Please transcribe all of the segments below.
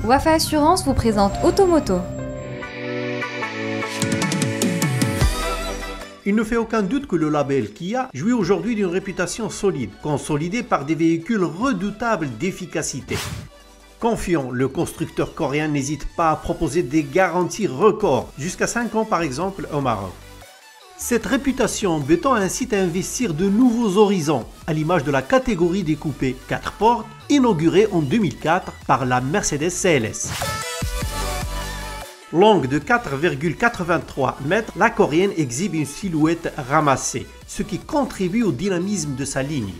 Wafa Assurance vous présente Automoto. Il ne fait aucun doute que le label Kia jouit aujourd'hui d'une réputation solide, consolidée par des véhicules redoutables d'efficacité. Confiant, le constructeur coréen n'hésite pas à proposer des garanties records, jusqu'à 5 ans par exemple au Maroc. Cette réputation en béton incite à investir de nouveaux horizons, à l'image de la catégorie des coupés 4 portes, inaugurée en 2004 par la Mercedes CLS. Longue de 4,83 mètres, la coréenne exhibe une silhouette ramassée, ce qui contribue au dynamisme de sa ligne.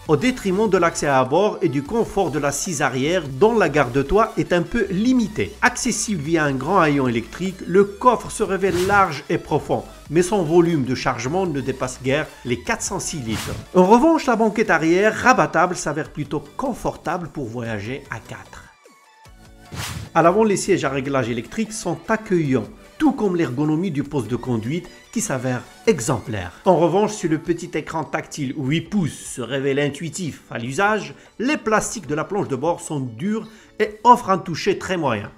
Au détriment de l'accès à bord et du confort de l'assise arrière dont la garde-toit est un peu limitée. Accessible via un grand haillon électrique, le coffre se révèle large et profond, mais son volume de chargement ne dépasse guère les 406 litres. En revanche, la banquette arrière rabattable s'avère plutôt confortable pour voyager à 4. À l'avant, les sièges à réglage électrique sont accueillants, tout comme l'ergonomie du poste de conduite qui s'avère exemplaire. En revanche, si le petit écran tactile 8 pouces se révèle intuitif à l'usage, les plastiques de la planche de bord sont durs et offrent un toucher très moyen.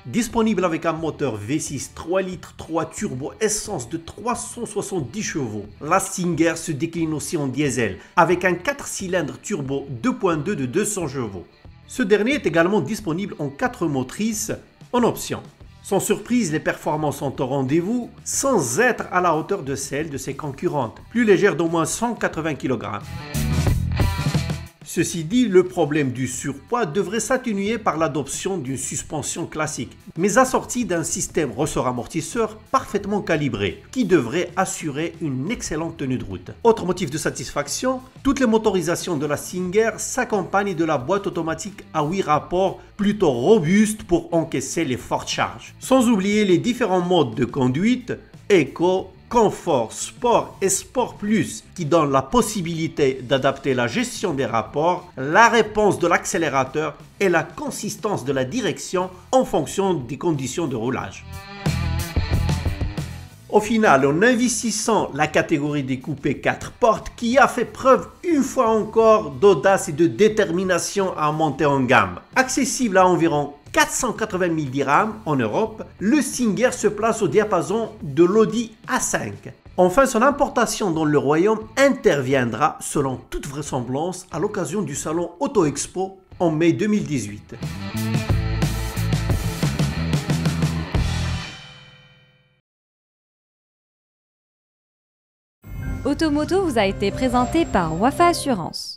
Disponible avec un moteur V6 3 litres 3 turbo essence de 370 chevaux, la Stinger se décline aussi en diesel avec un 4 cylindres turbo 2.2 de 200 chevaux. Ce dernier est également disponible en 4 motrices en option. Sans surprise, les performances sont au rendez-vous sans être à la hauteur de celles de ses concurrentes, plus légères d'au moins 180 kg. Ceci dit, le problème du surpoids devrait s'atténuer par l'adoption d'une suspension classique, mais assortie d'un système ressort-amortisseur parfaitement calibré, qui devrait assurer une excellente tenue de route. Autre motif de satisfaction, toutes les motorisations de la Stinger s'accompagnent de la boîte automatique à 8 rapports plutôt robuste pour encaisser les fortes charges. Sans oublier les différents modes de conduite, Eco, Confort, Sport et Sport Plus qui donnent la possibilité d'adapter la gestion des rapports, la réponse de l'accélérateur et la consistance de la direction en fonction des conditions de roulage. Au final, en investissant la catégorie des coupés 4 portes qui a fait preuve une fois encore d'audace et de détermination à monter en gamme. Accessible à environ 480 000 dirhams en Europe, le Stinger se place au diapason de l'Audi A5. Enfin, son importation dans le royaume interviendra, selon toute vraisemblance, à l'occasion du salon Auto Expo en mai 2018. Automoto vous a été présenté par Wafa Assurance.